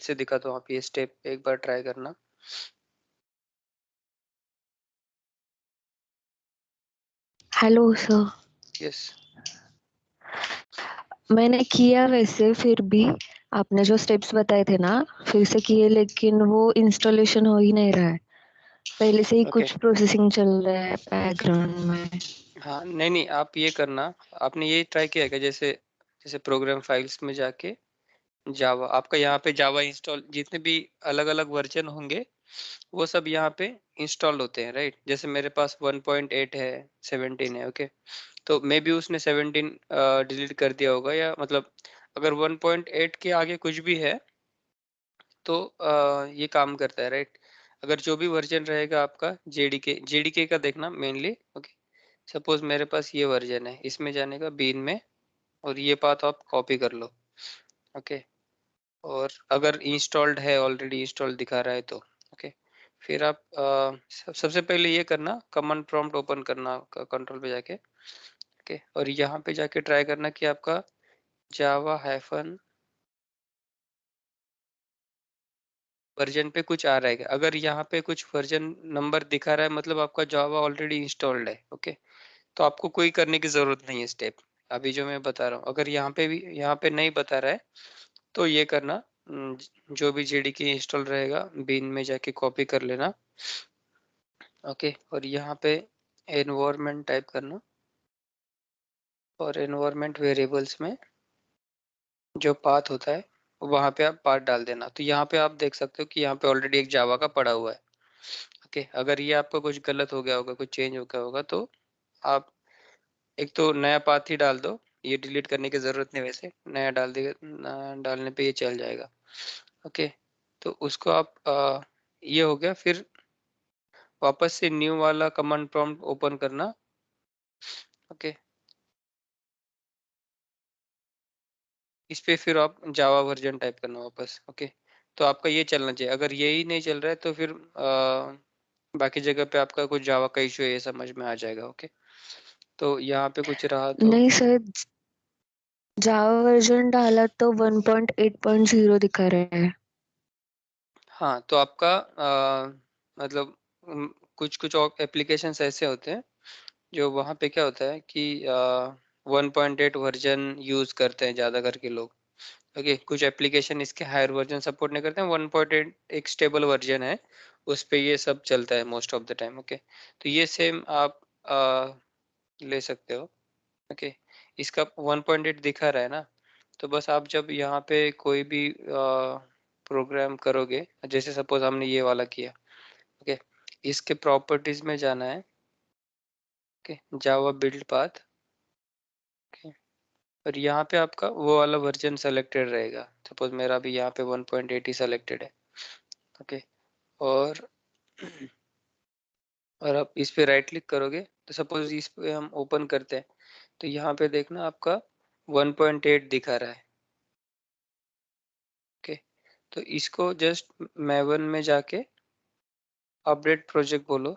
से दिखाता हूँ, आप ये स्टेप एक बार ट्राई करना। Hello sir. यस। मैंने किया वैसे, फिर भी आपने जो स्टेप्स बताए थे ना, फिर से किए, लेकिन वो इंस्टॉलेशन हो ही नहीं रहा है। पहले से ही ओके। कुछ प्रोसेसिंग चल रहा है बैकग्राउंड में। हाँ, नहीं नहीं, आप ये करना, आपने ये ट्राई किया है क्या, जैसे जैसे प्रोग्राम फाइल्स में जाके जावा, आपका यहाँ पे जावा इंस्टॉल, जितने भी अलग अलग वर्जन होंगे वो सब यहाँ पे इंस्टॉल होते हैं, राइट। जैसे मेरे पास 1.8 है, 17 है, ओके। तो मे बी उसने 17 डिलीट कर दिया होगा, या मतलब अगर 1.8 के आगे कुछ भी है तो ये काम करता है, राइट। अगर जो भी वर्जन रहेगा आपका जेडीके का देखना मेनली, ओके। सपोज मेरे पास ये वर्जन है, इसमें जाने का बीन में, और ये पाथ आप कॉपी कर लो, ओके। और अगर इंस्टॉल्ड है, ऑलरेडी इंस्टॉल्ड दिखा रहा है तो ओके। फिर आप सबसे पहले ये करना, कमांड प्रॉम्प्ट ओपन करना कंट्रोल पे जाके, ओके। और यहाँ पे जाके ट्राई करना कि आपका जावा हाइफन वर्जन पे कुछ आ रहा है क्या। अगर यहाँ पे कुछ वर्जन नंबर दिखा रहा है, मतलब आपका जावा ऑलरेडी इंस्टॉल्ड है, ओके। तो आपको कोई करने की जरूरत नहीं है स्टेप, अभी जो मैं बता रहा हूँ। अगर यहाँ पे नहीं बता रहा है तो ये करना, जो भी जेडीके इंस्टॉल रहेगा बिन में जाके कॉपी कर लेना, ओके। और यहाँ पे एनवायरनमेंट टाइप करना, और एनवायरनमेंट वेरिएबल्स में जो पाथ होता है वहाँ पे आप पाथ डाल देना। तो यहाँ पे आप देख सकते हो कि यहाँ पे ऑलरेडी एक जावा का पड़ा हुआ है, ओके। अगर ये आपका कुछ गलत हो गया होगा, कुछ चेंज हो गया होगा, तो आप एक तो नया पाथ ही डाल दो, ये डिलीट करने की जरूरत नहीं, वैसे नया डाल देगा, डालने पे ये चल जाएगा, ओके। तो उसको आप ये हो गया, फिर वापस से न्यू वाला कमांड प्रॉम्प्ट ओपन करना, ओके। इस पे फिर आप जावा वर्जन टाइप करना वापस, ओके। तो आपका ये चलना चाहिए। अगर यही नहीं चल रहा है तो फिर बाकी जगह पे आपका कुछ जावा का इशू है, ये समझ में आ जाएगा, ओके। तो यहाँ पे कुछ रहा तो नहीं सर, जावा वर्जन डाला तो 1.8.0 दिखा रहा है। हाँ, तो आपका मतलब कुछ कुछ एप्लीकेशंस ऐसे होते हैं जो वहाँ पे क्या होता है कि 1.8 वर्जन यूज करते हैं ज्यादा करके लोग, ओके। कुछ एप्लीकेशन इसके हायर वर्जन सपोर्ट नहीं करते हैं, 1.8 एक स्टेबल वर्जन है, उस पे ये सब चलता है most of the time, okay. तो ये सेम आप ले सकते हो, ओके। इसका 1.8 दिखा रहा है ना, तो बस आप जब यहाँ पे कोई भी प्रोग्राम करोगे, जैसे सपोज हमने ये वाला किया, ओके। इसके प्रॉपर्टीज में जाना है, ओके, जावा बिल्ड पाथ, ओके। और यहाँ पे आपका वो वाला वर्जन सेलेक्टेड रहेगा, सपोज मेरा भी यहाँ पे 1.8 ही सेलेक्टेड है, ओके। और और आप इस पे राइट क्लिक करोगे, तो सपोज इस पे हम ओपन करते हैं, तो यहाँ पे देखना आपका 1.8 दिखा रहा है, ओके। तो इसको जस्ट मैवन में जाके अपडेट प्रोजेक्ट बोलो,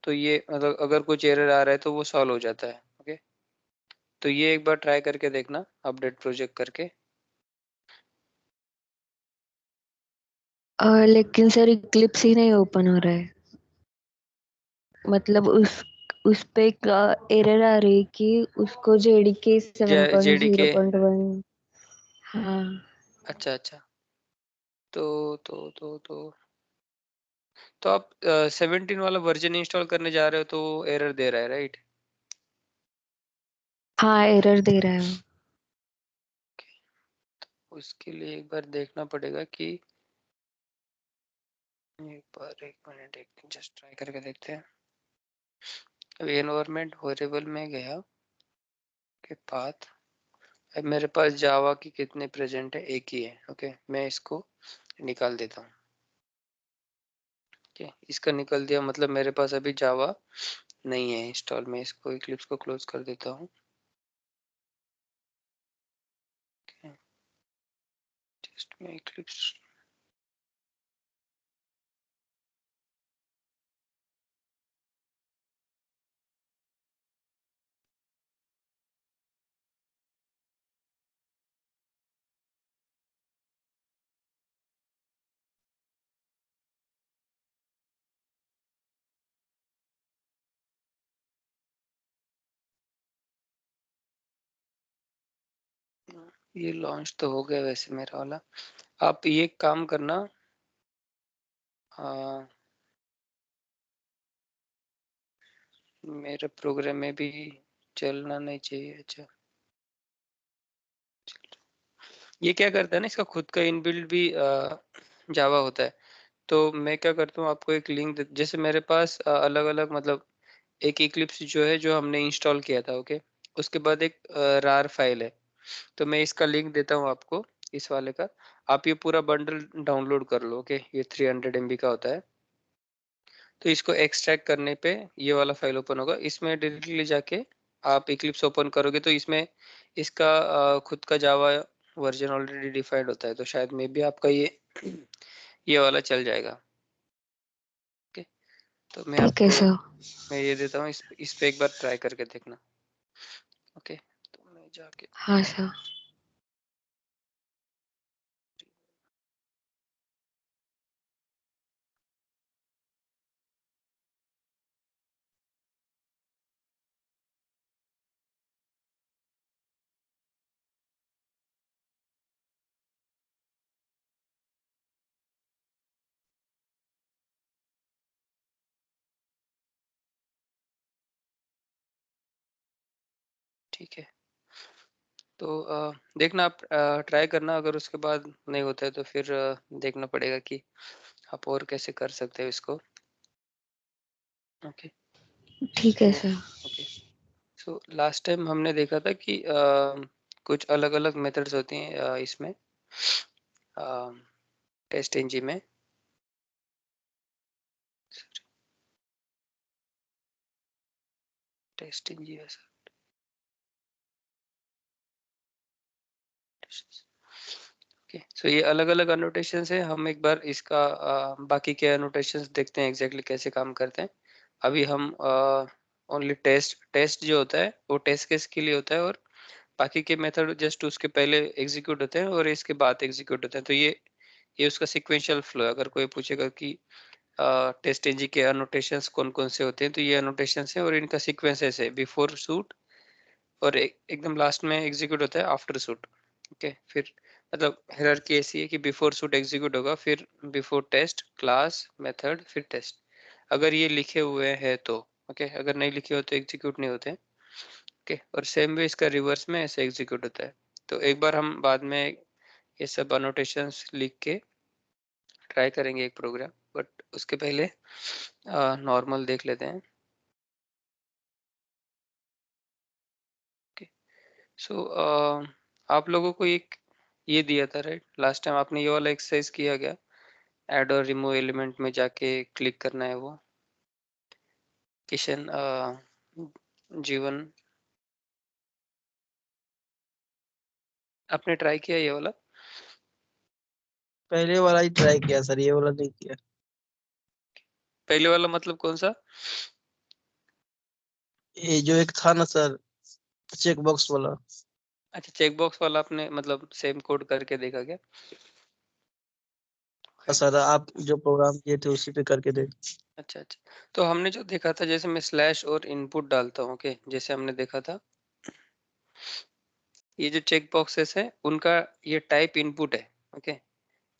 तो ये मतलब अगर कुछ एरर आ रहा है तो वो सॉल्व हो जाता है, ओके। तो ये एक बार ट्राई करके देखना अपडेट प्रोजेक्ट करके। लेकिन सर इक्लिप्स ही नहीं ओपन हो रहा है। मतलब उस पे एक एरर आ रही है कि उसको जेडीके जेडीके, 7.0.1। हाँ। अच्छा अच्छा। तो तो आप 17 वाला वर्जन इंस्टॉल करने जा रहे हो तो एरर दे रहा है, राइट। हाँ, एरर दे रहा है वो। उसके लिए एक बार देखना पड़ेगा कि, एक बार, एक मिनट, एक जस्ट ट्राई करके देखते हैं। अभी एनवायरनमेंट वेरिएबल में गया के पाथ, अब मेरे पास जावा की कितने प्रेजेंट है, एक ही है, ओके। मैं इसको निकाल देता हूँ, ओके। इसका निकल दिया, मतलब मेरे पास अभी जावा नहीं है इंस्टॉल। मैं इसको इक्लिप्स को क्लोज कर देता हूँ, जस्ट मैं इक्लिप्स ये लॉन्च तो हो गया वैसे मेरा वाला। आप ये काम करना, मेरे प्रोग्राम में भी चलना नहीं चाहिए। अच्छा, ये क्या करता है ना, इसका खुद का इनबिल्ट भी जावा होता है। तो मैं क्या करता हूँ, आपको एक लिंक जैसे मेरे पास अलग अलग मतलब एक इक्लिप्स जो है जो हमने इंस्टॉल किया था, ओके। उसके बाद एक रार फाइल है, तो मैं इसका लिंक देता हूँ आपको, इस वाले का। आप ये पूरा बंडल डाउनलोड कर लो, ओके। ये 300 MB का होता है। तो इसको एक्सट्रैक्ट करने पे ये वाला फाइल ओपन होगा, इसमें डायरेक्टली जाके आप इक्लिप्स ओपन करोगे तो इसमें इसका खुद का जावा वर्जन ऑलरेडी डिफाइंड होता है, तो शायद मे भी आपका ये ये वाला चल जाएगा, ओके। तो मैं ठीक है आपको सर। मैं ये देता हूँ, इस पे एक बार ट्राई करके देखना, ओके। तो मैं जाके हाँ सर। ठीक है। तो देखना, आप ट्राई करना, अगर उसके बाद नहीं होता है तो फिर देखना पड़ेगा कि आप और कैसे कर सकते हो इसको, ओके। ठीक है so sir. Okay, so last time हमने देखा था कि कुछ अलग अलग मेथड्स होती हैं इसमें टेस्ट इंजन में। Test engine okay. सो ये अलग अलग अनोटेशंस है, हम एक बार इसका बाकी के अनोटेशंस देखते हैं एग्जैक्टली कैसे काम करते हैं। अभी हम ओनली टेस्ट टेस्ट जो होता है वो टेस्ट केस के लिए होता है, और बाकी के मेथड जस्ट उसके पहले एग्जीक्यूट होते हैं और इसके बाद एग्जीक्यूट होते हैं। तो ये उसका सिक्वेंशियल फ्लो है। अगर कोई पूछेगा कि टेस्ट एनजी के अनोटेशंस कौन कौन से होते हैं, तो ये अनोटेशंस हैं और इनका सीक्वेंस ऐसे है, बिफोर शूट, और एकदम लास्ट में एग्जीक्यूट होता है आफ्टर शूट, ओके। फिर मतलब हायरार्की ऐसी है कि बिफोर शूट एग्जीक्यूट होगा, फिर बिफोर टेस्ट, क्लास, मेथड, फिर टेस्ट, अगर ये लिखे हुए हैं तो, ओके। अगर नहीं लिखे हो तो एग्जीक्यूट नहीं होते, ओके। और सेम वे इसका रिवर्स में ऐसे एग्जीक्यूट होता है। तो एक बार हम बाद में ये सब अनोटेशंस लिख के ट्राई करेंगे एक प्रोग्राम, बट उसके पहले नॉर्मल देख लेते हैं, ओके। सो आप लोगों को एक ये दिया था राइट, लास्ट टाइम आपने ये वाला एक्सरसाइज किया गया, ऐड और रिमूव एलिमेंट में जाके क्लिक करना है वो। किशन जीवन, आपने ट्राई किया ये वाला? पहले वाला ही ट्राई किया सर, ये वाला नहीं किया। पहले वाला मतलब कौन सा? ये जो एक था ना सर, चेक बॉक्स वाला। अच्छा, चेक बॉक्स वाला आपने मतलब सेम कोड करके देखा क्या? सर आप जो प्रोग्राम किए थे उसी पे करके दे। अच्छा अच्छा, तो हमने जो देखा था, जैसे मैं स्लैश और इनपुट डालता हूँ, ओके, जैसे हमने देखा था, ये जो चेक बॉक्सेस है उनका ये टाइप इनपुट है, ओके।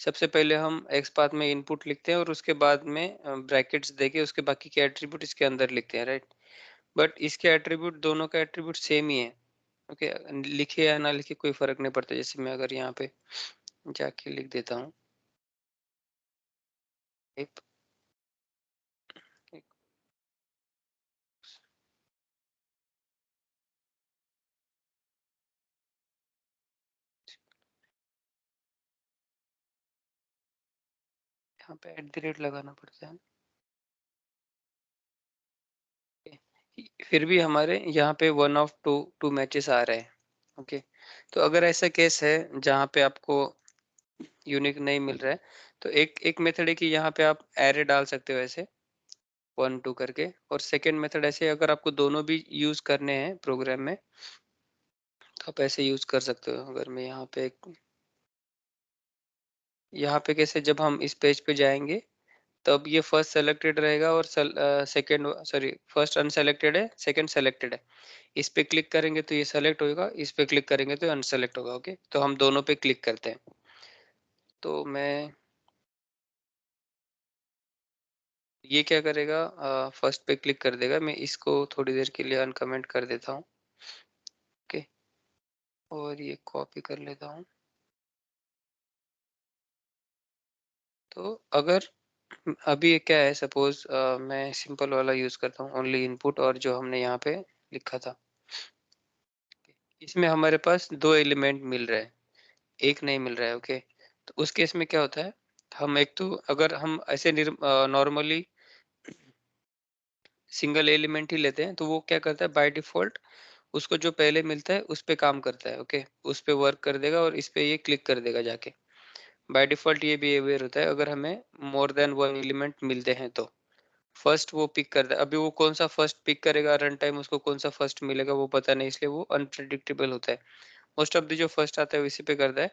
सबसे पहले हम एक्स पाथ में इनपुट लिखते हैं और उसके बाद में ब्रैकेट्स देके उसके बाकी के एट्रीब्यूट इसके अंदर लिखते हैं, राइट। बट इसके एट्रीब्यूट, दोनों का एट्रीब्यूट सेम ही है, ओके। लिखे या ना लिखे कोई फर्क नहीं पड़ता। जैसे मैं अगर यहाँ पे जाके लिख देता हूँ एक, एक यहाँ पे @ लगाना पड़ता है, फिर भी हमारे यहाँ पे 1 ऑफ 2 मैचेस आ रहे हैं, ओके। तो अगर ऐसा केस है जहाँ पे आपको यूनिक नहीं मिल रहा है, तो एक एक मेथड है कि यहाँ पे आप एरे डाल सकते हो ऐसे 1 2 करके, और सेकंड मेथड ऐसे अगर आपको दोनों भी यूज करने हैं प्रोग्राम में तो आप ऐसे यूज कर सकते हो। अगर मैं यहाँ पे कैसे, जब हम इस पेज पे जाएंगे तब ये फर्स्ट सेलेक्टेड रहेगा और सेकंड सॉरी फर्स्ट अनसेलेक्टेड है, सेकंड सेलेक्टेड है। इस पे क्लिक करेंगे तो ये सेलेक्ट होगा, इस पे क्लिक करेंगे तो अनसेलेक्ट होगा। ओके, तो हम दोनों पे क्लिक करते हैं। तो मैं ये क्या करेगा, फर्स्ट पे क्लिक कर देगा। मैं इसको थोड़ी देर के लिए अनकमेंट कर देता हूँ। ओके, और ये कॉपी कर लेता हूँ। तो अगर अभी क्या है, सपोज मैं सिंपल वाला यूज करता हूँ, ओनली इनपुट, और जो हमने यहाँ पे लिखा था, इसमें हमारे पास दो एलिमेंट मिल रहे हैं, एक नहीं मिल रहा है। ओके, तो उस केस में क्या होता है, हम एक तो अगर हम ऐसे नॉर्मली सिंगल एलिमेंट ही लेते हैं, तो वो क्या करता है बाय डिफॉल्ट, उसको जो पहले मिलता है उस पे काम करता है। ओके, उस पे वर्क कर देगा और इस पे ये क्लिक कर देगा जाके। बाय डिफॉल्ट ये बिहेवियर होता है अगर हमें मोर देन वन एलिमेंट मिलते हैं तो। फर्स्ट वो पिक करता है। अभी वो कौन सा फर्स्ट पिक करेगा रन टाइम, उसको कौन सा फर्स्ट मिलेगा वो पता नहीं, इसलिए वो अनप्रिडिक्टेबल होता है। मोस्ट ऑफ द जो फर्स्ट आता है इसी पे करता है,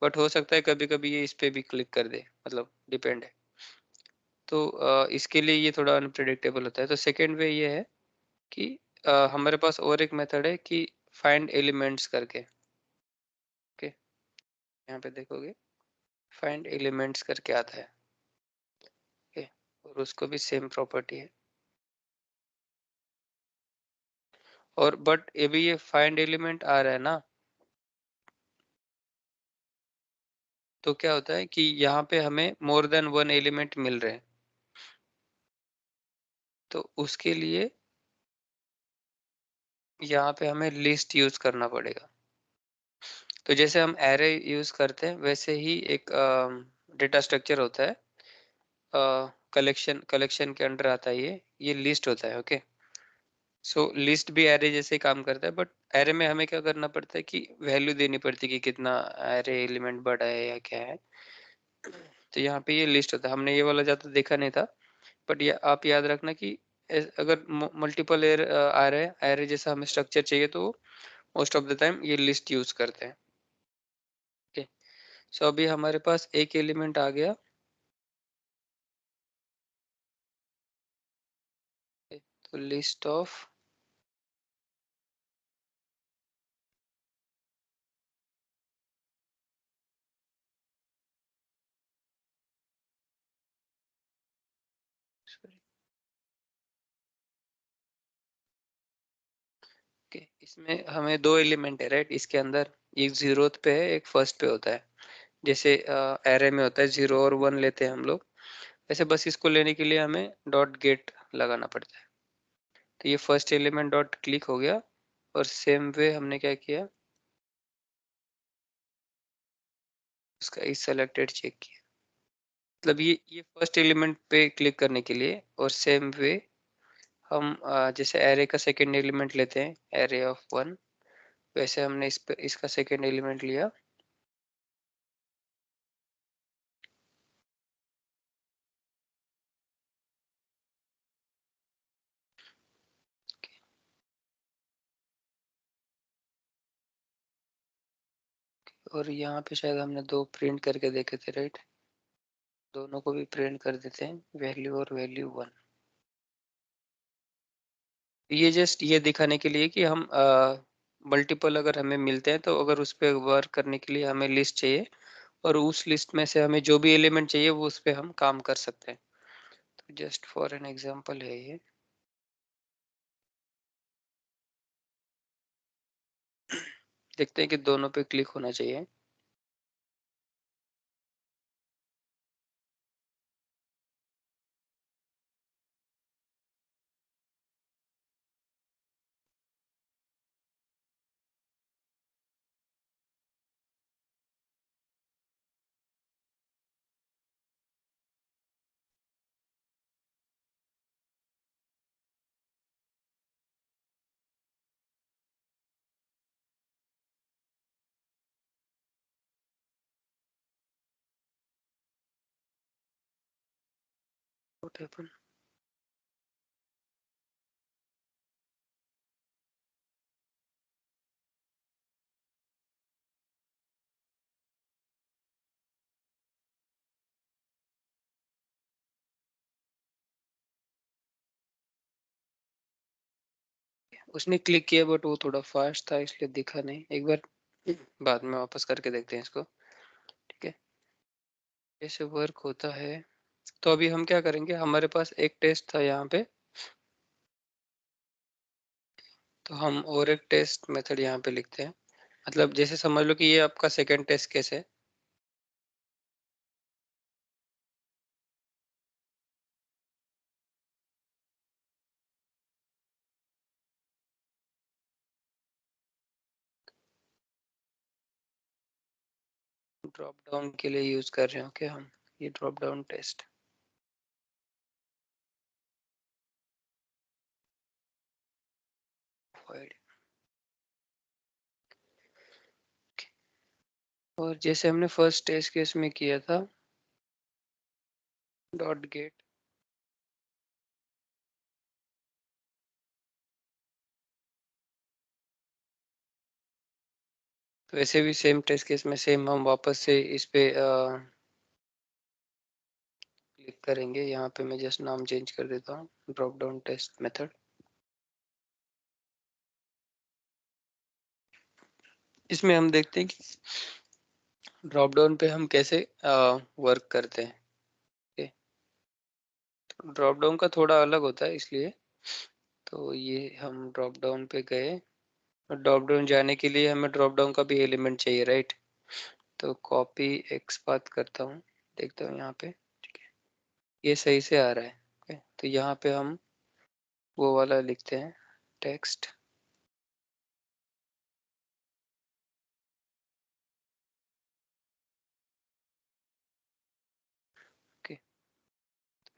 बट हो सकता है कभी कभी ये इस पे भी क्लिक कर दे, मतलब डिपेंड है। तो इसके लिए ये थोड़ा अनप्रिडिक्टेबल होता है। तो सेकेंड वे ये है कि हमारे पास और एक मेथड है कि फाइंड एलिमेंट्स करके। ओके, यहाँ पे देखोगे फाइंड एलिमेंट्स करके आता है। ओके, और उसको भी सेम प्रॉपर्टी है। और बट ये भी ये फाइंड एलिमेंट आ रहा है ना, तो क्या होता है कि यहाँ पे हमें मोर देन वन एलिमेंट मिल रहे हैं, तो उसके लिए यहाँ पे हमें लिस्ट यूज करना पड़ेगा। तो जैसे हम एरे यूज करते हैं वैसे ही एक डेटा स्ट्रक्चर होता है, कलेक्शन कलेक्शन के अंडर आता है, ये लिस्ट होता है। ओके, सो लिस्ट भी एरे जैसे ही काम करता है, बट एरे में हमें क्या करना पड़ता है कि वैल्यू देनी पड़ती है कि कितना एरे एलिमेंट बड़ा है या क्या है। तो यहाँ पे ये लिस्ट होता है। हमने ये वाला ज़्यादा देखा नहीं था, बट ये आप याद रखना कि अगर मल्टीपल एर आ रहे हैं, एरे जैसा हमें स्ट्रक्चर चाहिए, तो मोस्ट ऑफ द टाइम ये लिस्ट यूज करते हैं। ओके, सो अभी हमारे पास एक एलिमेंट आ गया। तो लिस्ट ऑफ ओके, इसमें हमें दो एलिमेंट है राइट, इसके अंदर एक जीरोथ पे है, एक फर्स्ट पे होता है। जैसे एरे में होता है 0 और 1 लेते हैं हम लोग, वैसे बस इसको लेने के लिए हमें डॉट गेट लगाना पड़ता है। तो ये फर्स्ट एलिमेंट डॉट क्लिक हो गया, और सेम वे हमने क्या किया, उसका इस सेलेक्टेड चेक किया। मतलब ये फर्स्ट एलिमेंट पे क्लिक करने के लिए, और सेम वे हम जैसे एरे का सेकंड एलिमेंट लेते हैं, एरे ऑफ 1, वैसे हमने इसका सेकंड एलिमेंट लिया। और यहाँ पे शायद हमने दो प्रिंट करके देखे थे राइट, दोनों को भी प्रिंट कर देते हैं, वैल्यू और वैल्यू 1। ये जस्ट ये दिखाने के लिए कि हम मल्टीपल अगर हमें मिलते हैं, तो अगर उस पर वर्क करने के लिए हमें लिस्ट चाहिए, और उस लिस्ट में से हमें जो भी एलिमेंट चाहिए वो उस पर हम काम कर सकते हैं। तो जस्ट फॉर एन एग्जांपल है ये। देखते हैं कि दोनों पे क्लिक होना चाहिए। What happened? उसने क्लिक किया बट वो थोड़ा फास्ट था इसलिए दिखा नहीं। एक बार बाद में वापस करके देखते हैं इसको। ठीक है, कैसे वर्क होता है। तो अभी हम क्या करेंगे, हमारे पास एक टेस्ट था यहाँ पे, तो हम और एक टेस्ट मेथड यहाँ पे लिखते हैं। मतलब जैसे समझ लो कि ये आपका सेकेंड टेस्ट केस है। ड्रॉप डाउन के लिए यूज कर रहे हो क्या हम, ये ड्रॉप डाउन टेस्ट। और जैसे हमने फर्स्ट टेस्ट केस में किया था, डॉट गेट, तो वैसे भी सेम टेस्ट केस में सेम हम वापस से इस पे क्लिक करेंगे। यहाँ पे मैं जस्ट नाम चेंज कर देता हूँ, ड्रॉप डाउन टेस्ट मेथड। इसमें हम देखते हैं कि ड्रॉप डाउन पे हम कैसे वर्क करते हैं। ड्रॉप डाउन का थोड़ा अलग होता है इसलिए, तो ये हम ड्रॉप डाउन पे गए। ड्रॉप डाउन जाने के लिए हमें ड्रॉप डाउन का भी एलिमेंट चाहिए, राइट। तो कॉपी एक्सपाथ करता हूँ, देखता हूँ यहाँ पे। ठीक है, ये सही से आ रहा है। ओके, तो यहाँ पे हम वो वाला लिखते हैं, टेक्स्ट। ओके,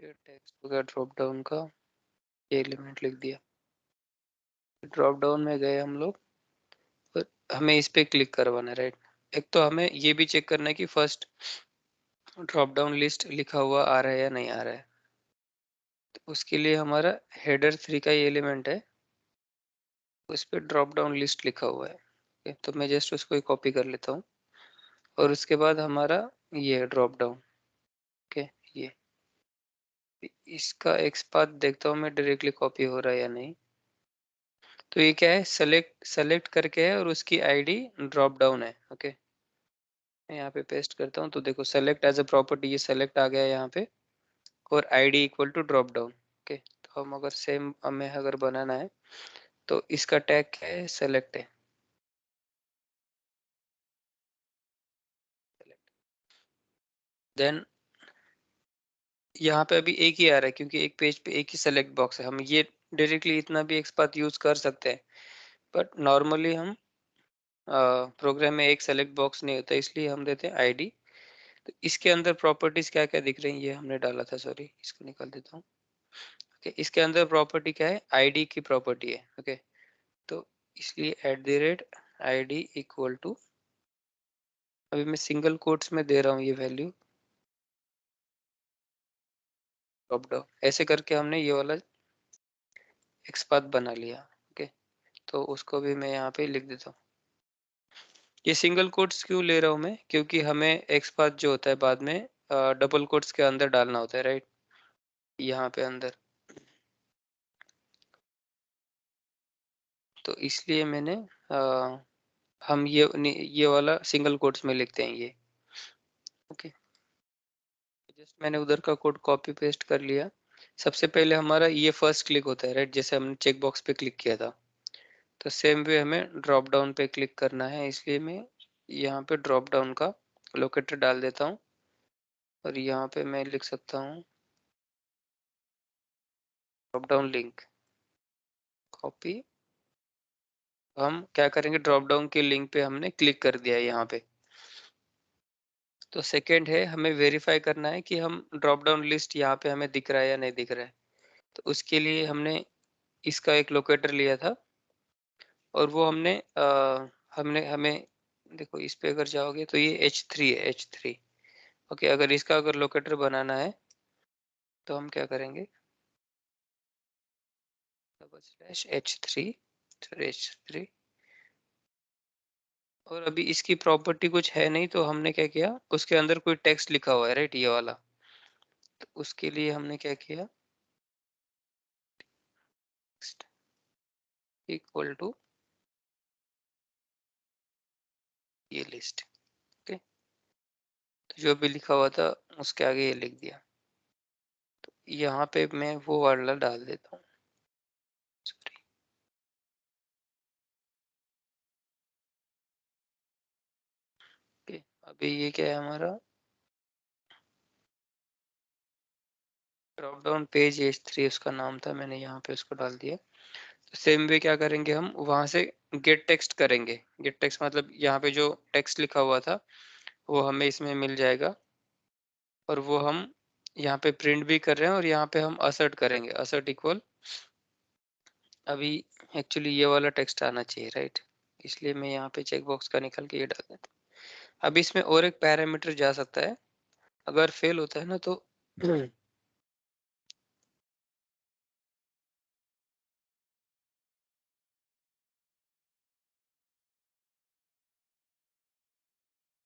तो टेक्स्ट हो गया ड्रॉप डाउन का, ये एलिमेंट लिख दिया। ड्रॉप डाउन में गए हम लोग, और हमें इस पे क्लिक करवाना है, राइट। एक तो हमें ये भी चेक करना है कि फर्स्ट ड्रॉप डाउन लिस्ट लिखा हुआ आ रहा है या नहीं आ रहा है। तो उसके लिए हमारा हेडर 3 का ये एलिमेंट है, उस पर ड्रॉप डाउन लिस्ट लिखा हुआ है। ओके, तो मैं जस्ट उसको कॉपी कर लेता हूँ। और उसके बाद हमारा ये ड्रॉप डाउन। ओके, ये इसका एक्सपाथ देखता हूँ मैं डायरेक्टली कॉपी हो रहा है या नहीं। तो ये क्या है, सेलेक्ट सेलेक्ट करके है और उसकी आईडी ड्रॉप डाउन है। ओके, मैं यहाँ पे पेस्ट करता हूँ, तो देखो सेलेक्ट एज अ प्रॉपर्टी, ये सेलेक्ट आ गया यहाँ पे, और ID equal to drop down. Okay, तो हम अगर सेम हमें अगर बनाना है तो इसका टैग क्या है, सेलेक्ट है। देन यहाँ पे अभी एक ही आ रहा है क्योंकि एक पेज पे एक ही सेलेक्ट बॉक्स है। हम ये डायरेक्टली इतना भी एक्सपाथ यूज कर सकते हैं, बट नॉर्मली हम प्रोग्राम में एक सेलेक्ट बॉक्स नहीं होता, इसलिए हम देते हैं आईडी। तो इसके अंदर प्रॉपर्टीज क्या क्या दिख रही हैं, ये हमने डाला था, सॉरी इसको निकाल देता हूँ। ओके, इसके अंदर प्रॉपर्टी क्या है, आईडी की प्रॉपर्टी है। ओके, तो इसलिए @id इक्वल टू, अभी मैं सिंगल कोट्स में दे रहा हूँ ये वैल्यू, ड्रॉप डाउन, ऐसे करके हमने ये वाला एक्सपाथ बना लिया। ओके, तो उसको भी मैं यहाँ पे लिख देता हूँ। ये सिंगल कोट्स क्यों ले रहा हूँ मैं, क्योंकि हमें एक्सपाथ जो होता है बाद में डबल कोट्स के अंदर डालना होता है, राइट, यहाँ पे अंदर। तो इसलिए मैंने हम ये वाला सिंगल कोट्स में लिखते हैं ये। ओके, जस्ट मैंने उधर का कोड कॉपी पेस्ट कर लिया। सबसे पहले हमारा ये फर्स्ट क्लिक होता है, राइट, जैसे हमने चेक बॉक्स पे क्लिक किया था। तो सेम वे हमें ड्रॉप डाउन पे क्लिक करना है, इसलिए मैं यहाँ पे ड्रॉप डाउन का लोकेटर डाल देता हूँ। और यहाँ पे मैं लिख सकता हूँ ड्रॉप डाउन लिंक, कॉपी। हम क्या करेंगे, ड्रॉप डाउन के लिंक पे हमने क्लिक कर दिया है यहाँ पे। तो सेकंड है, हमें वेरीफाई करना है कि हम ड्रॉप डाउन लिस्ट यहाँ पे हमें दिख रहा है या नहीं दिख रहा है। तो उसके लिए हमने इसका एक लोकेटर लिया था, और वो हमने हमें देखो इस पे अगर जाओगे तो ये H3 है, H3। ओके, अगर इसका अगर लोकेटर बनाना है तो हम क्या करेंगे, /H3, H3। और अभी इसकी प्रॉपर्टी कुछ है नहीं, तो हमने क्या किया, उसके अंदर कोई टेक्स्ट लिखा हुआ है, राइट, ये वाला। तो उसके लिए हमने क्या किया, इक्वल टू ये लिस्ट। ओके, तो जो भी लिखा हुआ था उसके आगे ये लिख दिया। तो यहाँ पे मैं वो वाला डाल देता हूँ, सॉरी। ओके, अभी ये क्या है हमारा ड्रॉप डाउन पेज H3 उसका नाम था, मैंने यहाँ पे उसको डाल दिया। तो सेम वे क्या करेंगे, हम वहां से गेट टेक्स्ट करेंगे। गेट टेक्स्ट मतलब यहाँ पे जो टेक्स्ट लिखा हुआ था वो हमें इसमें मिल जाएगा, और वो हम यहाँ पे प्रिंट भी कर रहे हैं, और यहाँ पे हम असर्ट करेंगे, असर्ट इक्वल। अभी एक्चुअली ये वाला टेक्स्ट आना चाहिए, राइट, इसलिए मैं यहाँ पे चेक बॉक्स का निकल के ये डाल देता हूँ। अब इसमें और एक पैरामीटर जा सकता है, अगर फेल होता है ना तो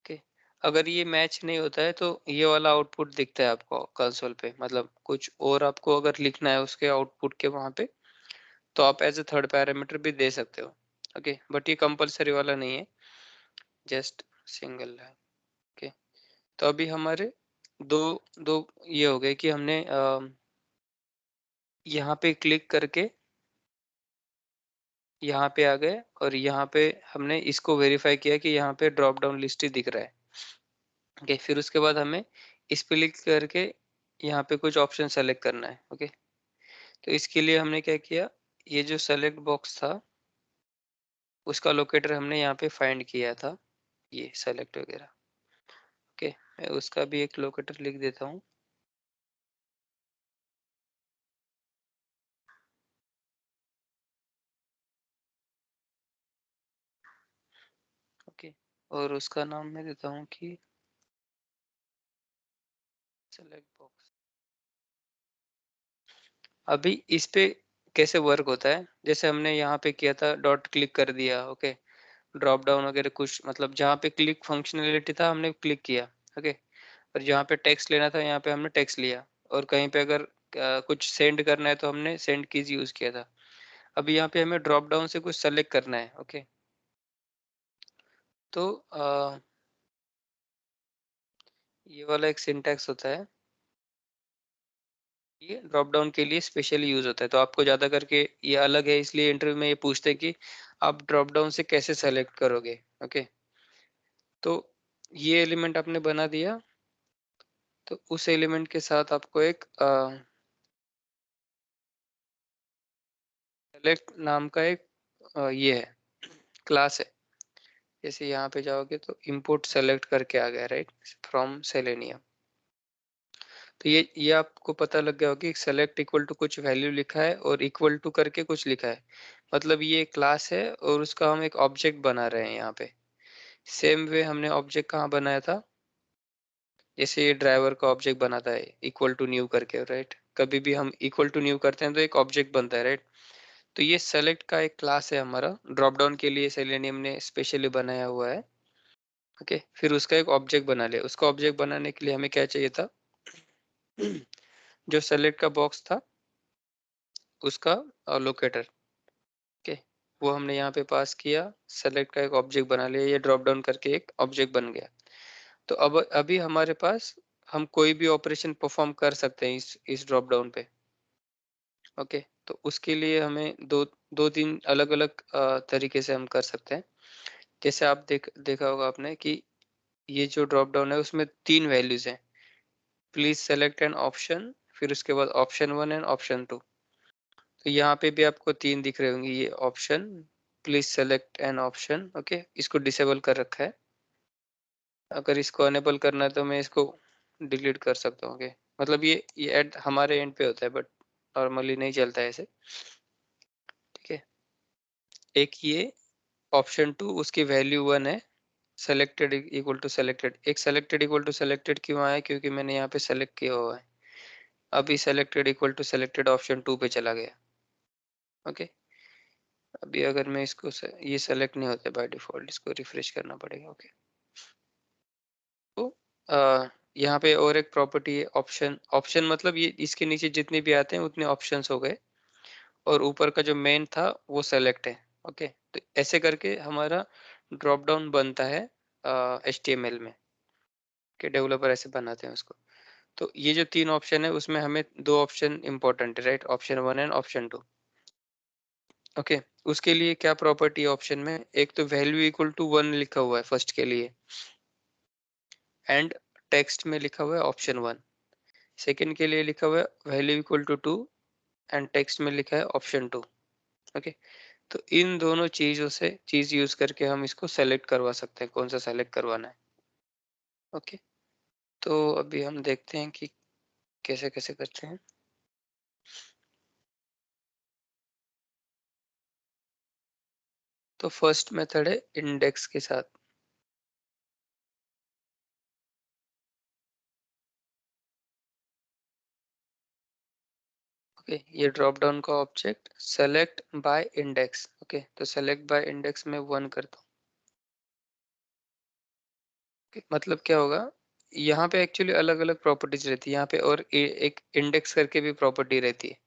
ओके, अगर ये मैच नहीं होता है तो ये वाला आउटपुट दिखता है आपको कंसोल पे, मतलब कुछ और आपको अगर लिखना है उसके आउटपुट के वहां पे, तो आप एज ए थर्ड पैरामीटर भी दे सकते हो। ओके, बट ये कंपलसरी वाला नहीं है, जस्ट सिंगल है। ओके, तो अभी हमारे दो दो ये हो गए कि हमने यहाँ पे क्लिक करके यहाँ पे आ गए, और यहाँ पे हमने इसको वेरीफाई किया कि यहाँ पे ड्रॉप डाउन लिस्ट ही दिख रहा है। ओके, फिर उसके बाद हमें इस पे क्लिक करके यहाँ पे कुछ ऑप्शन सेलेक्ट करना है। ओके, तो इसके लिए हमने क्या किया, ये जो सेलेक्ट बॉक्स था उसका लोकेटर हमने यहाँ पे फाइंड किया था, ये सेलेक्ट वगैरह। ओके, मैं उसका भी एक लोकेटर लिख देता हूँ। ओके, और उसका नाम मैं देता हूँ कि सेलेक्ट बॉक्स। अभी इस पे कैसे वर्क होता है, जैसे हमने यहाँ पे किया था, डॉट क्लिक कर दिया। ओके, ड्रॉप डाउन वगैरह कुछ, मतलब जहाँ पे क्लिक फंक्शनलिटी था हमने क्लिक किया। ओके, और जहाँ पे टेक्स्ट लेना था यहाँ पे हमने टेक्स्ट लिया, और कहीं पे अगर कुछ सेंड करना है तो हमने सेंड कीज यूज किया था। अभी यहाँ पे हमें ड्रॉप डाउन से कुछ सेलेक्ट करना है। ओके, तो ये वाला एक सिंटैक्स होता है, ये ड्रॉप डाउन के लिए स्पेशली यूज होता है। तो आपको ज्यादा करके ये अलग है, इसलिए इंटरव्यू में ये पूछते हैं कि आप ड्रॉप डाउन से कैसे सेलेक्ट करोगे। ओके, तो ये एलिमेंट आपने बना दिया, तो उस एलिमेंट के साथ आपको एक सेलेक्ट नाम का एक ये है, क्लास है। जैसे यहाँ पे जाओगे तो इंपोर्ट सेलेक्ट करके आ गया, राइट, फ्रॉम सेलेनियम। तो ये आपको पता लग गया होगा कि सेलेक्ट इक्वल टू कुछ वैल्यू लिखा है और इक्वल टू करके कुछ लिखा है, मतलब ये क्लास है और उसका हम एक ऑब्जेक्ट बना रहे हैं यहाँ पे। सेम वे हमने ऑब्जेक्ट कहाँ बनाया था, जैसे ये ड्राइवर का ऑब्जेक्ट बनाता है इक्वल टू न्यू करके, राइट, कभी भी हम इक्वल टू न्यू करते हैं तो एक ऑब्जेक्ट बनता है, राइट। तो ये सेलेक्ट का एक क्लास है हमारा, ड्रॉप डाउन के लिए सेलेनियम ने स्पेशली बनाया हुआ है। ओके, फिर उसका एक ऑब्जेक्ट बना लिया। उसका ऑब्जेक्ट बनाने के लिए हमें क्या चाहिए था, जो सेलेक्ट का बॉक्स था उसका लोकेटर। ओके, वो हमने यहाँ पे पास किया, सेलेक्ट का एक ऑब्जेक्ट बना लिया, ये ड्रॉप डाउन करके एक ऑब्जेक्ट बन गया। तो अब अभी हमारे पास हम कोई भी ऑपरेशन परफॉर्म कर सकते हैं इस ड्रॉप डाउन पे। ओके, तो उसके लिए हमें दो दो तीन अलग अलग तरीके से हम कर सकते हैं। जैसे आप देखा होगा आपने कि ये जो ड्रॉप डाउन है उसमें तीन वैल्यूज हैं, प्लीज सेलेक्ट एन ऑप्शन, फिर उसके बाद ऑप्शन 1 एंड ऑप्शन 2। तो यहाँ पे भी आपको तीन दिख रहे होंगे, ये option, please select an option. Okay, इसको डिसेबल कर रखा है, अगर इसको अनेबल करना है तो मैं इसको डिलीट कर सकता हूँ। ओके, मतलब ये एड हमारे एंड पे होता है, बट नॉर्मली नहीं चलता है ऐसे। ठीक है, एक ये ऑप्शन 2 उसकी वैल्यू 1 है, सेलेक्टेड इक्वल टू सेलेक्टेड। एक सेलेक्टेड इक्वल टू सेलेक्टेड क्यों आया, क्योंकि मैंने यहाँ पे सेलेक्ट किया हुआ है। अभी selected equal to selected option 2 पे चला गया। ओके, अभी अगर मैं इसको ये सेलेक्ट नहीं होता बाय डिफॉल्ट, इसको रिफ्रेश करना पड़ेगा। ओके, तो यहाँ पे और एक प्रॉपर्टी है ऑप्शन। ऑप्शन मतलब ये इसके नीचे जितने भी आते हैं उतने ऑप्शंस हो गए, और ऊपर का जो मेन था वो सेलेक्ट है। ओके, तो ऐसे करके हमारा ड्रॉप डाउन बनता है HTML में, कि डेवलपर ऐसे बनाते हैं उसको। तो ये जो 3 ऑप्शन है उसमें हमें 2 ऑप्शन इंपॉर्टेंट है, right? Option 1 and option 2। Okay, उसके लिए क्या प्रॉपर्टी है ऑप्शन में? एक तो वैल्यू इक्वल टू 1 लिखा हुआ है फर्स्ट के लिए, एंड टेक्स्ट में लिखा हुआ है ऑप्शन 1। सेकंड के लिए लिखा हुआ है value equal to 2 and text में लिखा है ऑप्शन 2। ओके, तो इन दोनों चीजों से चीज यूज करके हम इसको सेलेक्ट करवा सकते हैं, कौन सा सेलेक्ट करवाना है। ओके, तो अभी हम देखते हैं कि कैसे कैसे करते हैं। तो फर्स्ट मेथड है इंडेक्स के साथ। ओके, ये ड्रॉप डाउन का object select by index. Okay, तो सेलेक्ट बाय इंडेक्स में 1 करता हूँ। okay, मतलब क्या होगा, यहाँ पे एक्चुअली अलग अलग प्रॉपर्टीज रहती है यहाँ पे, और एक इंडेक्स करके भी प्रॉपर्टी रहती है,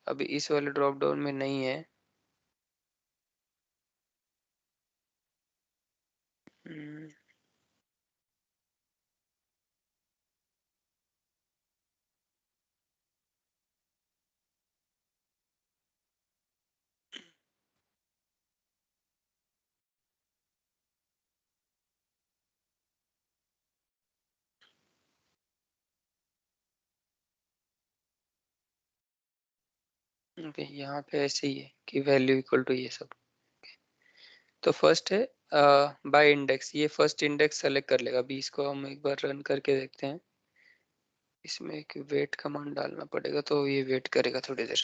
अभी इस वाले ड्रॉप डाउन में नहीं है। हम्म, ओके, यहाँ पे ऐसे ही है कि वैल्यू इक्वल टू ये सब। तो फर्स्ट है बाय इंडेक्स, ये फर्स्ट इंडेक्स सेलेक्ट कर लेगा। अभी इसको हम एक बार रन करके देखते हैं। इसमें एक वेट कमांड डालना पड़ेगा, तो ये वेट करेगा थोड़ी देर।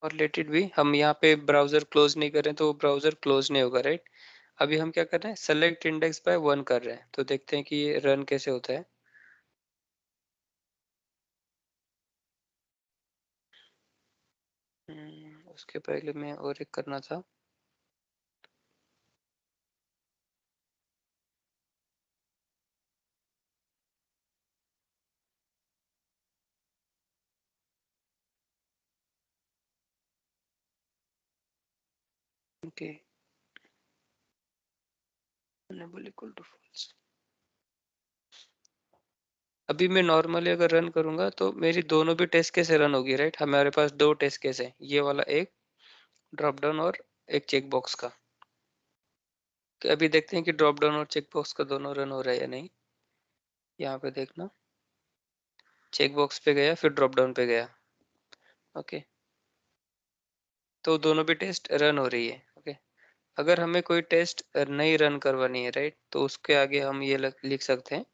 और लेट इट भी, हम यहाँ पे ब्राउजर क्लोज नहीं कर रहे हैं तो ब्राउजर क्लोज नहीं होगा, राइट? अभी हम क्या कर रहे हैं, सेलेक्ट इंडेक्स बाय 1 कर रहे हैं, तो देखते हैं कि ये रन कैसे होता है। उसके पहले मैं और एक करना था। Okay, enable equal to false। अभी मैं नॉर्मली अगर रन करूंगा तो मेरी दोनों भी टेस्ट केस रन होगी, राइट? हमारे पास 2 टेस्ट केस है, ये वाला एक ड्रॉप डाउन और एक चेक बॉक्स का। तो अभी देखते हैं कि ड्रॉप डाउन और चेक बॉक्स का दोनों रन हो रहा है या नहीं। यहाँ पे देखना, चेक बॉक्स पे गया फिर ड्रॉप डाउन पे गया। ओके, तो दोनों भी टेस्ट रन हो रही है। ओके, अगर हमें कोई टेस्ट नहीं रन करवानी है, राइट, तो उसके आगे हम ये लिख सकते हैं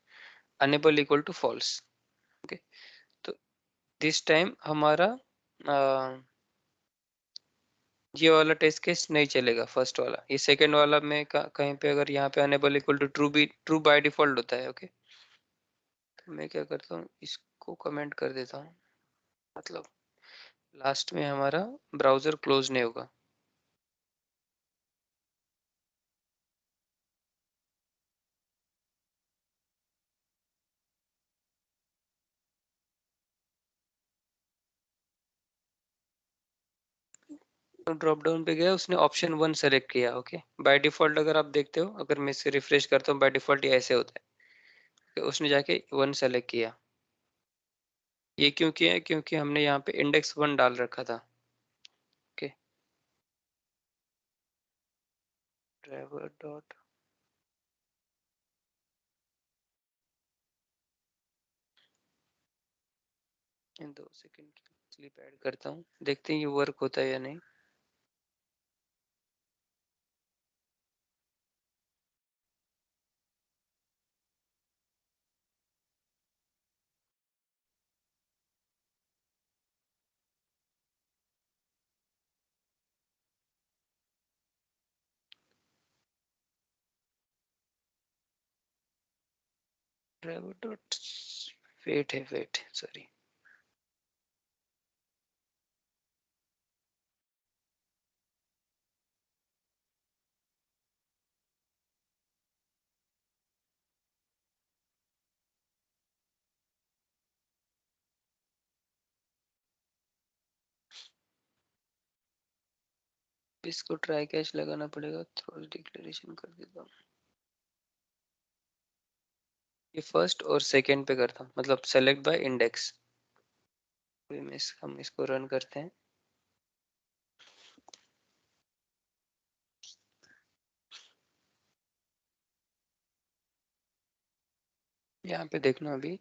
enable equal to false. Okay, तो दिस टाइम हमारा ये वाला टेस्ट केस नहीं चलेगा, फर्स्ट वाला। ये सेकंड वाला में कहीं पे अगर यहाँ पे अनेबल इक्वल टू ट्रू भी ट्रू बाय डिफॉल्ट होता है। ओके, तो मैं क्या करता हूँ, इसको कमेंट कर देता हूँ, मतलब लास्ट में हमारा ब्राउजर क्लोज नहीं होगा। तो ड्रॉप डाउन पे गया, उसने ऑप्शन 1 सेलेक्ट किया। ओके, बाय डिफॉल्ट अगर आप देखते हो, अगर मैं इसे रिफ्रेश करता हूँ, बाय डिफॉल्ट ये ऐसे होता है कि उसने जाके 1 सेलेक्ट किया। ये क्यों किया है? क्योंकि हमने यहाँ पे इंडेक्स 1 डाल रखा था। ओके, ड्राइवर डॉट, इन 2 सेकंड की स्लिप ऐड करता हूँ, देखते हैं ये वर्क होता है या नहीं। ड्राइवर डॉट वेट है, वेट, सॉरी। इसको ट्राई कैच लगाना पड़ेगा, थ्रो डिक्लेरेशन कर देता हूँ। ये फर्स्ट और सेकंड पे करता हूँ, मतलब सेलेक्ट बाय इंडेक्स। हम इसको रन करते हैं। यहाँ पे देखना, अभी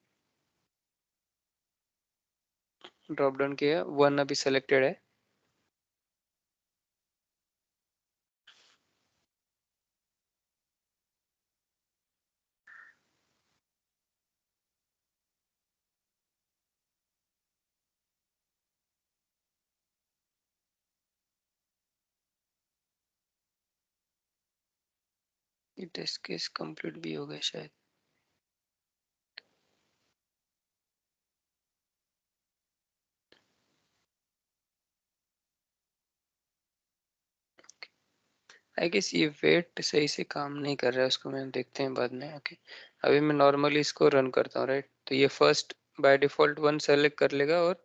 ड्रॉप डाउन किया, 1 अभी सेलेक्टेड है। ये टेस्ट केस कंप्लीट भी हो गया शायद। आई गेस ये वेट सही से काम नहीं कर रहा है, उसको मैं देखते हैं बाद में। ओके, अभी मैं नॉर्मली इसको रन करता हूँ, राइट। तो ये फर्स्ट बाय डिफॉल्ट 1 सेलेक्ट कर लेगा, और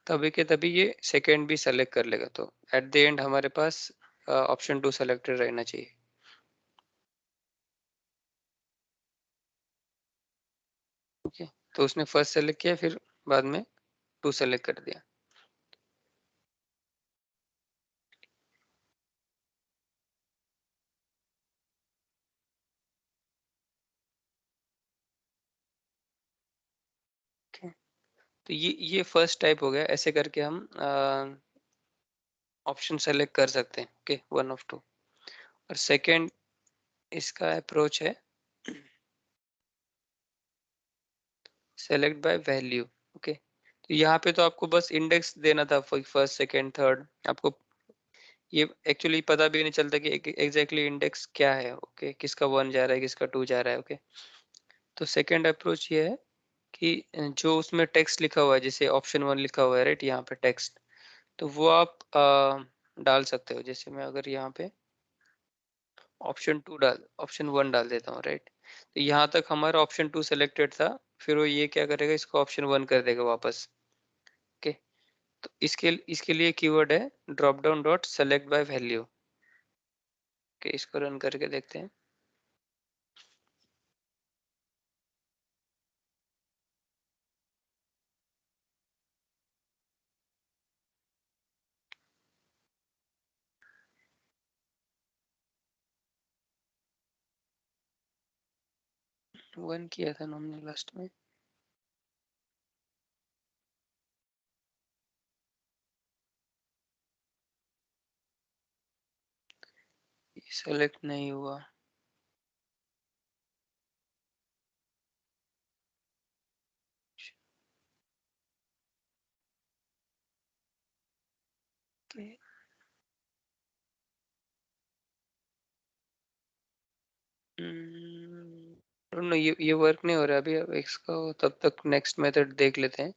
तभी के तभी ये सेकेंड भी सेलेक्ट कर लेगा। तो एट द एंड हमारे पास ऑप्शन 2 सेलेक्टेड रहना चाहिए। ओके, तो उसने फर्स्ट सेलेक्ट किया, फिर बाद में 2 सेलेक्ट कर दिया। ओके, तो ये फर्स्ट टाइप हो गया। ऐसे करके हम ऑप्शन सेलेक्ट कर सकते हैं। Okay, 1 of 2। और सेकेंड इसका अप्रोच है सेलेक्ट बाय वैल्यू। ओके, तो यहाँ पे तो आपको बस इंडेक्स देना था, फर्स्ट सेकेंड थर्ड। आपको ये एक्चुअली पता भी नहीं चलता कि एग्जैक्टली इंडेक्स क्या है। ओके, किसका 1 जा रहा है, किसका 2 जा रहा है। ओके, तो सेकेंड अप्रोच ये है कि जो उसमें टेक्स्ट लिखा हुआ है, जैसे ऑप्शन 1 लिखा हुआ है, राइट, यहाँ पे टेक्स्ट, तो वो आप डाल सकते हो। जैसे मैं अगर यहाँ पे ऑप्शन 1 डाल देता हूँ, राइट, तो यहाँ तक हमारा ऑप्शन 2 सेलेक्टेड था। फिर वो ये क्या करेगा, इसको ऑप्शन 1 कर देगा वापस। ओके, तो इसके लिए कीवर्ड है drop down dot select by value. Okay, इसको रन करके देखते हैं। 1 किया था ना हमने लास्ट में। सेलेक्ट नहीं हुआ। डोंट नो, ये वर्क नहीं हो रहा अभी। अब इसका तब तक नेक्स्ट मेथड देख लेते हैं।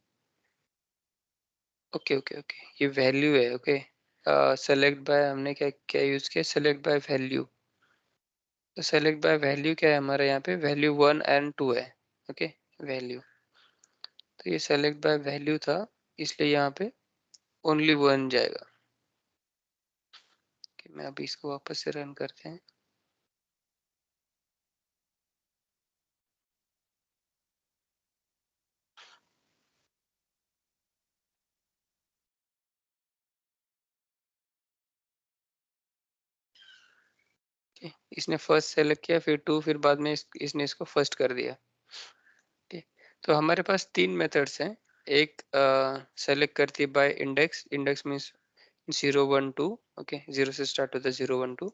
ओके ओके ओके, ये वैल्यू है। ओके, सेलेक्ट बाय, हमने क्या क्या यूज किया, सेलेक्ट बाय वैल्यू। तो सेलेक्ट बाय वैल्यू क्या है हमारे यहाँ पे, वैल्यू 1 एंड 2 है। ओके, वैल्यू, तो ये सेलेक्ट बाय वैल्यू था, इसलिए यहाँ पे ओनली 1 जाएगा। कि मैं अभी इसको वापस से रन करते हैं। okay, इसने फर्स्ट सेलेक्ट किया, फिर 2, फिर बाद में इसने इसको फर्स्ट कर दिया। okay, तो हमारे पास 3 मेथड्स हैं। एक सेलेक्ट करती है by index, index means 0 1 2। Okay, 0 से स्टार्ट होता है, 0 1 2।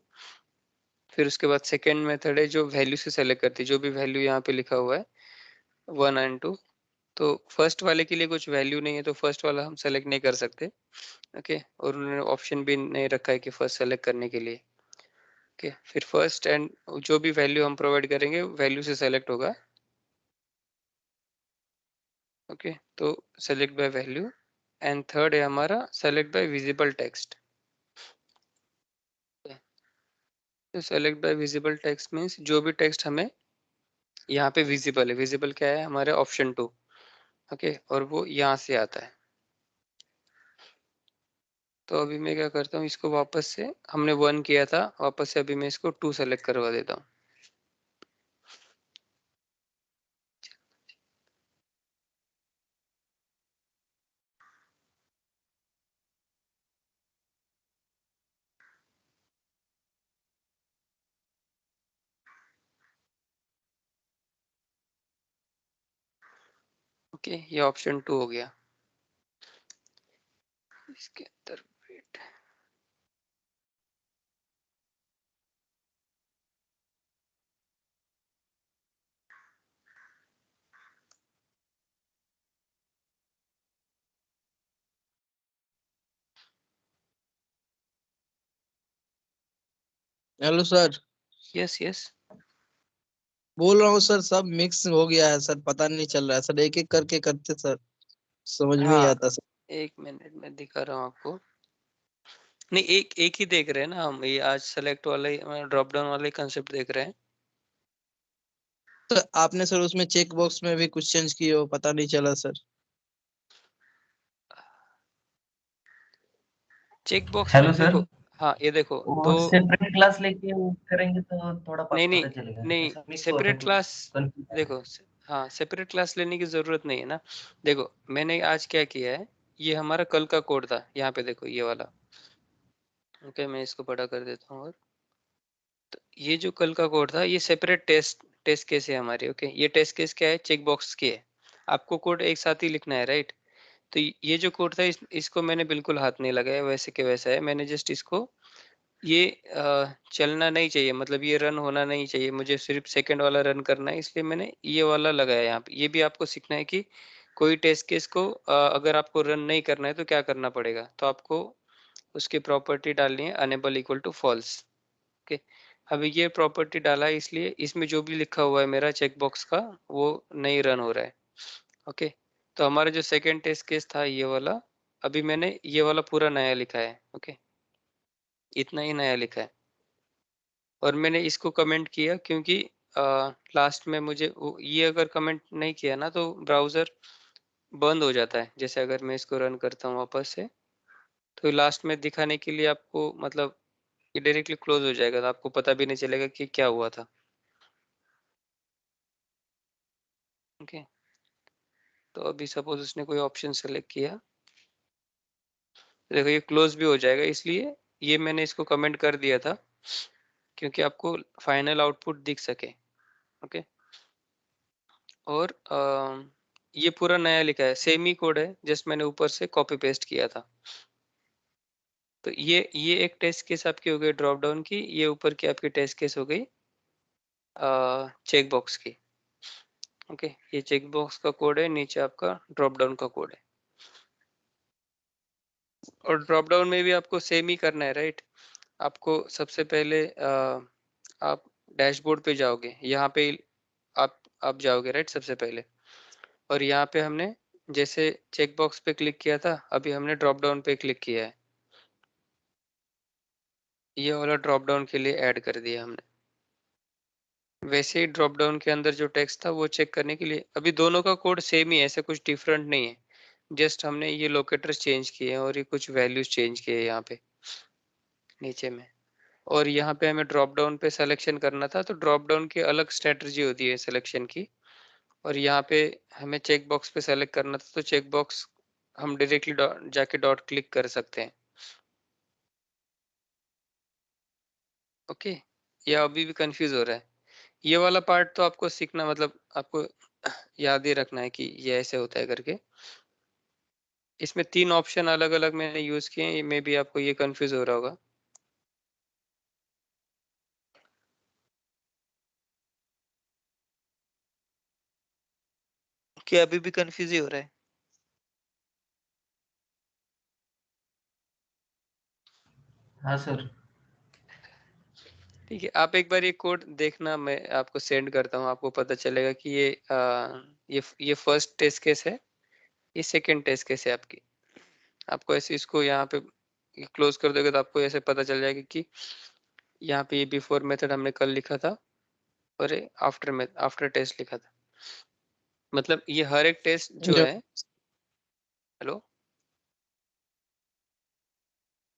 फिर उसके बाद सेकेंड मेथड है जो वैल्यू से सेलेक्ट करती है, जो भी वैल्यू यहाँ पे लिखा हुआ है 1 एंड 2। तो फर्स्ट वाले के लिए कुछ वैल्यू नहीं है, तो फर्स्ट वाला हम सेलेक्ट नहीं कर सकते। ओके, और उन्होंने ऑप्शन भी नहीं रखा है कि फर्स्ट सेलेक्ट करने के लिए। ओके, फिर फर्स्ट एंड जो भी वैल्यू हम प्रोवाइड करेंगे वैल्यू से सेलेक्ट होगा। ओके, तो select by value. And third है हमारा सेलेक्ट बाय विजिबल टेक्स्ट। तो select by visible text means जो भी टेक्स्ट हमें यहाँ पे विजिबल है। विजिबल क्या है, हमारे ऑप्शन 2। ओके, और वो यहाँ से आता है। तो अभी मैं क्या करता हूँ, इसको वापस से हमने 1 किया था, वापस से अभी मैं इसको 2 सेलेक्ट करवा देता हूँ। ओके, ये ऑप्शन 2 हो गया। इसके अंदर wait, hello sir. Yes yes. बोल रहा हूँ सर, सब मिक्स हो गया है सर, पता नहीं चल रहा है सर, एक एक करके करते सर, समझ में नहीं हाँ, आता सर। 1 मिनट में दिखा रहा हूँ आपको। नहीं, एक एक ही देख रहे हैं ना हम, ये आज सेलेक्ट वाला ही, ड्रॉप डाउन वाला ही कंसेप्ट देख रहे हैं। तो आपने सर उसमें चेक बॉक्स में भी कुछ चेंज किए हो, पता नहीं चला सर। चेक बॉक्स हेलो में सर। देखो, हाँ ये देखो वो दो। सेपरेट क्लास लेके वो करेंगे तो थोड़ा नहीं नहीं पता चलेगा, नहीं, ऐसा मिक्स हो रहा है सेपरेट कुछ, क्लास, कंफ्यूज है। देखो हाँ, सेपरेट क्लास लेने की जरूरत नहीं है ना। देखो मैंने आज क्या किया है, ये हमारा कल का कोड था, यहाँ पे देखो ये वाला। ओके, मैं इसको बड़ा कर देता हूँ। और तो ये जो कल का कोड था, ये सेपरेट टेस्ट केस है हमारी। ओके, ये टेस्ट केस क्या है, चेक बॉक्स की है। आपको कोड एक साथ ही लिखना है, राइट। तो ये जो कोड था, इसको मैंने बिल्कुल हाथ नहीं लगाया, वैसे के वैसा है। मैंने जस्ट इसको, ये चलना नहीं चाहिए, मतलब ये रन होना नहीं चाहिए, मुझे सिर्फ सेकंड वाला रन करना है, इसलिए मैंने ये वाला लगाया यहाँ पे। ये भी आपको सीखना है कि कोई टेस्ट केस को अगर आपको रन नहीं करना है तो क्या करना पड़ेगा। तो आपको उसकी प्रॉपर्टी डालनी है enable equal to false. Okay, अभी ये प्रॉपर्टी डाला है, इसलिए इसमें जो भी लिखा हुआ है मेरा चेक बॉक्स का, वो नहीं रन हो रहा है। ओके, तो हमारा जो सेकेंड टेस्ट केस था ये वाला, अभी मैंने ये वाला पूरा नया लिखा है। ओके, इतना ही नया लिखा है। और मैंने इसको कमेंट किया क्योंकि लास्ट में मुझे ये अगर कमेंट नहीं किया ना, तो ब्राउज़र बंद हो जाता है। जैसे अगर मैं इसको रन करता हूँ वापस से, तो लास्ट में दिखाने के लिए आपको, मतलब ये डायरेक्टली क्लोज हो जाएगा, तो आपको पता भी नहीं चलेगा कि क्या हुआ था। ओके, तो अभी सपोज उसने कोई ऑप्शन सेलेक्ट किया, देखो ये क्लोज भी हो जाएगा। इसलिए ये मैंने इसको कमेंट कर दिया था, क्योंकि आपको फाइनल आउटपुट दिख सके। ओके, और ये पूरा नया लिखा है, सेम ही कोड है, जस्ट मैंने ऊपर से कॉपी पेस्ट किया था। तो ये एक टेस्ट केस आपकी हो गई ड्रॉप डाउन की, ये ऊपर की आपकी टेस्ट केस हो गई चेक बॉक्स की। ओके, ये चेक बॉक्स का कोड है, नीचे आपका ड्रॉप डाउन का कोड है। और ड्रॉप डाउन में भी आपको सेम ही करना है, राइट। आपको सबसे पहले आप डैशबोर्ड पे जाओगे, यहाँ पे आप जाओगे, राइट, सबसे पहले। और यहाँ पे हमने जैसे चेक बॉक्स पे क्लिक किया था, अभी हमने ड्रॉप डाउन पे क्लिक किया है, ये वाला ड्रॉप डाउन के लिए ऐड कर दिया हमने। वैसे ही ड्रॉप डाउन के अंदर जो टेक्स्ट था वो चेक करने के लिए, अभी दोनों का कोड सेम ही है, ऐसे कुछ डिफरेंट नहीं है। जस्ट हमने ये लोकेटर्स चेंज किए हैं और ये कुछ वैल्यूज चेंज किए हैं यहाँ पे नीचे में। और यहाँ पे हमें ड्रॉप डाउन पे सिलेक्शन करना था, तो ड्रॉप डाउन की अलग स्ट्रेटजी होती है सिलेक्शन की। और यहाँ पे हमें चेक बॉक्स पे सेलेक्ट करना था, तो चेक बॉक्स हम डायरेक्टली जाके डॉट क्लिक कर सकते हैं। ओके, या अभी भी कंफ्यूज हो रहा है? ये वाला पार्ट तो आपको सीखना, मतलब आपको याद ही रखना है कि ये ऐसे होता है करके। इसमें 3 ऑप्शन अलग अलग मैंने यूज किए हैं, मे बी आपको ये कंफ्यूज हो रहा होगा। क्या अभी भी कंफ्यूज ही हो रहा है? हाँ सर। ठीक है, आप एक बार ये कोड देखना, मैं आपको सेंड करता हूँ, आपको पता चलेगा कि ये फर्स्ट टेस्ट केस है, ये सेकंड टेस्ट केस है आपकी। आपको ऐसे इसको यहाँ पे क्लोज कर दोगे तो आपको ऐसे पता चल जाएगा कि यहाँ पे ये बिफोर मेथड हमने कल लिखा था, और ये आफ्टर टेस्ट लिखा था। मतलब ये हर एक टेस्ट जो जो है, हेलो,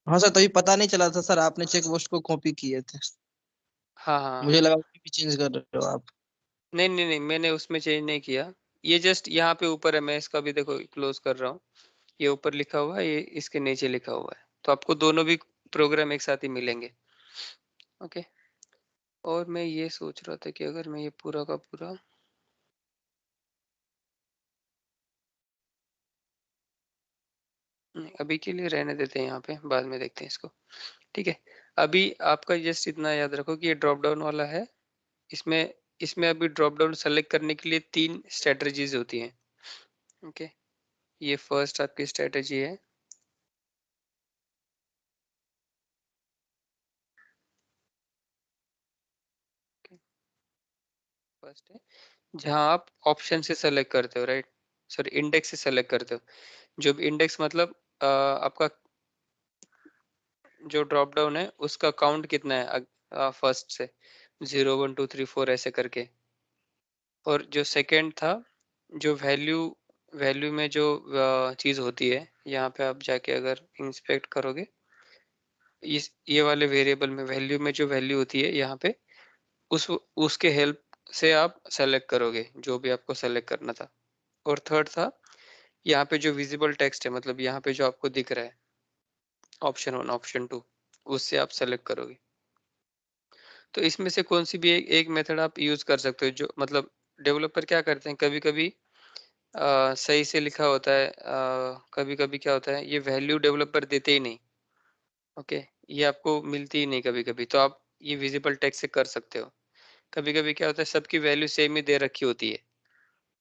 हाँ सर, तभी पता नहीं चला था सर, आपने चेक पोस्ट को कॉपी किए थे। हाँ हाँ मुझे लगा भी चेंज कर रहे हो आप। नहीं नहीं नहीं, मैंने उसमें चेंज नहीं किया। ये जस्ट यहाँ पे ऊपर है, मैं इसका भी देखो क्लोज कर रहा हूँ। ये ऊपर लिखा हुआ है, ये इसके नीचे लिखा हुआ है, तो आपको दोनों भी प्रोग्राम एक साथ ही मिलेंगे। ओके। और मैं ये सोच रहा था कि अगर मैं ये पूरा का पूरा अभी के लिए रहने देते हैं यहाँ पे, बाद में देखते हैं इसको। ठीक है। अभी आपका जस्ट इतना याद रखो कि ये ड्रॉप डाउन वाला है। इसमें इसमें अभी ड्रॉप डाउन सेलेक्ट करने के लिए 3 स्ट्रेटजीज होती हैं। ओके। ये फर्स्ट आपकी स्ट्रेटजी है। फर्स्ट है जहां आप ऑप्शन से सेलेक्ट करते हो, राइट। सॉरी, इंडेक्स से सेलेक्ट करते हो। जो भी इंडेक्स मतलब आपका जो ड्रॉप डाउन है उसका काउंट कितना है फर्स्ट से 0 1 2 3 4 ऐसे करके। और जो सेकंड था, जो वैल्यू वैल्यू में जो चीज होती है, यहाँ पे आप जाके अगर इंस्पेक्ट करोगे, इस ये वाले वेरिएबल में वैल्यू में जो वैल्यू होती है यहाँ पे, उस उसके हेल्प से आप सेलेक्ट करोगे जो भी आपको सेलेक्ट करना था। और थर्ड था यहाँ पे जो विजिबल टेक्स्ट है, मतलब यहाँ पे जो आपको दिख रहा है ऑप्शन 1 ऑप्शन 2, उससे आप सेलेक्ट करोगे। तो इसमें से कौन सी भी एक मेथड आप यूज कर सकते हो। जो मतलब डेवलपर क्या करते हैं, कभी कभी सही से लिखा होता है, कभी कभी क्या होता है, ये वैल्यू डेवलपर देते ही नहीं। ओके। ये आपको मिलती ही नहीं कभी कभी, तो आप ये विजिबल टेक्स्ट से कर सकते हो। कभी कभी क्या होता है, सबकी वैल्यू सेम ही दे रखी होती है।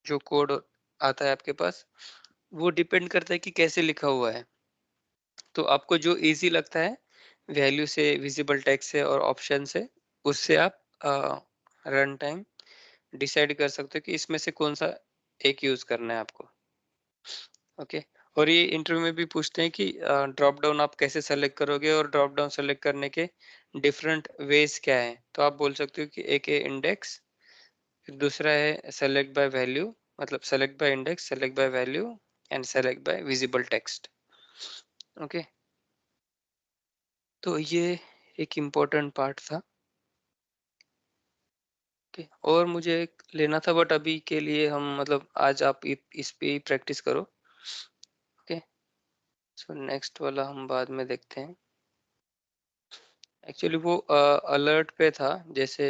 जो कोड आता है आपके पास, वो डिपेंड करता है कि कैसे लिखा हुआ है। तो आपको जो इजी लगता है वैल्यू से, विजिबल टेक्स्ट से और ऑप्शन से, उससे आप रन टाइम डिसाइड कर सकते हो कि इसमें से कौन सा एक यूज करना है आपको। ओके। और ये इंटरव्यू में भी पूछते हैं कि ड्रॉप डाउन आप कैसे सेलेक्ट करोगे और ड्रॉप डाउन सेलेक्ट करने के डिफरेंट वेज क्या है। तो आप बोल सकते हो कि एक है इंडेक्स, फिर दूसरा है सेलेक्ट बाय वैल्यू, मतलब select by index, select by value and select by visible text. Okay. तो ये एक इम्पोर्टेंट पार्ट था। ओके। और मुझे एक लेना था, बट अभी के लिए हम मतलब आज आप इस पे ही प्रैक्टिस करो। ओके। सो नेक्स्ट वाला हम बाद में देखते हैं। एक्चुअली वो अलर्ट पे था, जैसे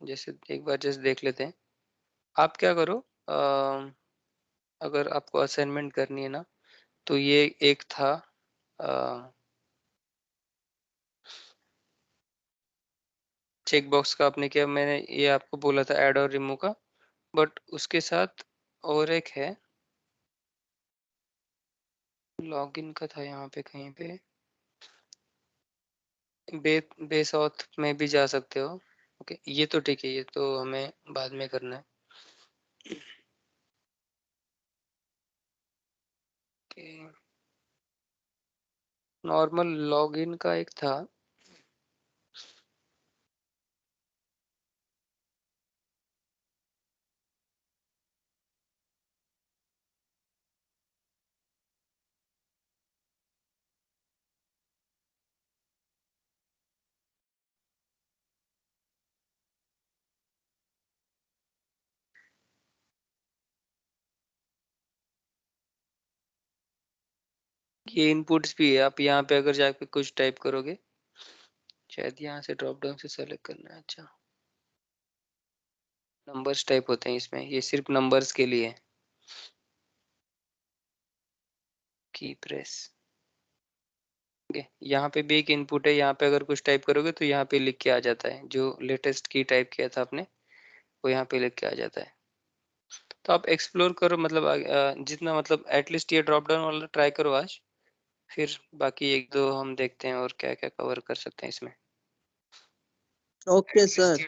जैसे एक बार जैसे देख लेते हैं। आप क्या करो, अगर आपको असाइनमेंट करनी है ना, तो ये एक था चेक बॉक्स का आपने किया, मैंने ये आपको बोला था ऐड और रिमूव का, बट उसके साथ और एक है लॉगिन का था यहाँ पे कहीं पे। बेस ऑथ में भी जा सकते हो। ओके, ये तो ठीक है, ये तो हमें बाद में करना है। नॉर्मल लॉगिन का एक था। ये इनपुट्स भी है, आप यहाँ पे अगर जाके कुछ टाइप करोगे, शायद यहाँ से ड्रॉप डाउन से सेलेक्ट करना है। अच्छा, नंबर्स टाइप होते हैं इसमें, ये सिर्फ नंबर्स के लिए है। की प्रेस। ओके, यहाँ पे भी एक इनपुट है, यहाँ पे अगर कुछ टाइप करोगे तो यहाँ पे लिख के आ जाता है, जो लेटेस्ट की टाइप किया था आपने वो यहाँ पे लिख के आ जाता है। तो आप एक्सप्लोर करो, मतलब जितना मतलब एटलीस्ट ये ड्रॉप डाउन वाला ट्राई करो आज, फिर बाकी एक दो हम देखते हैं और क्या क्या कवर कर सकते हैं इसमें। Okay sir.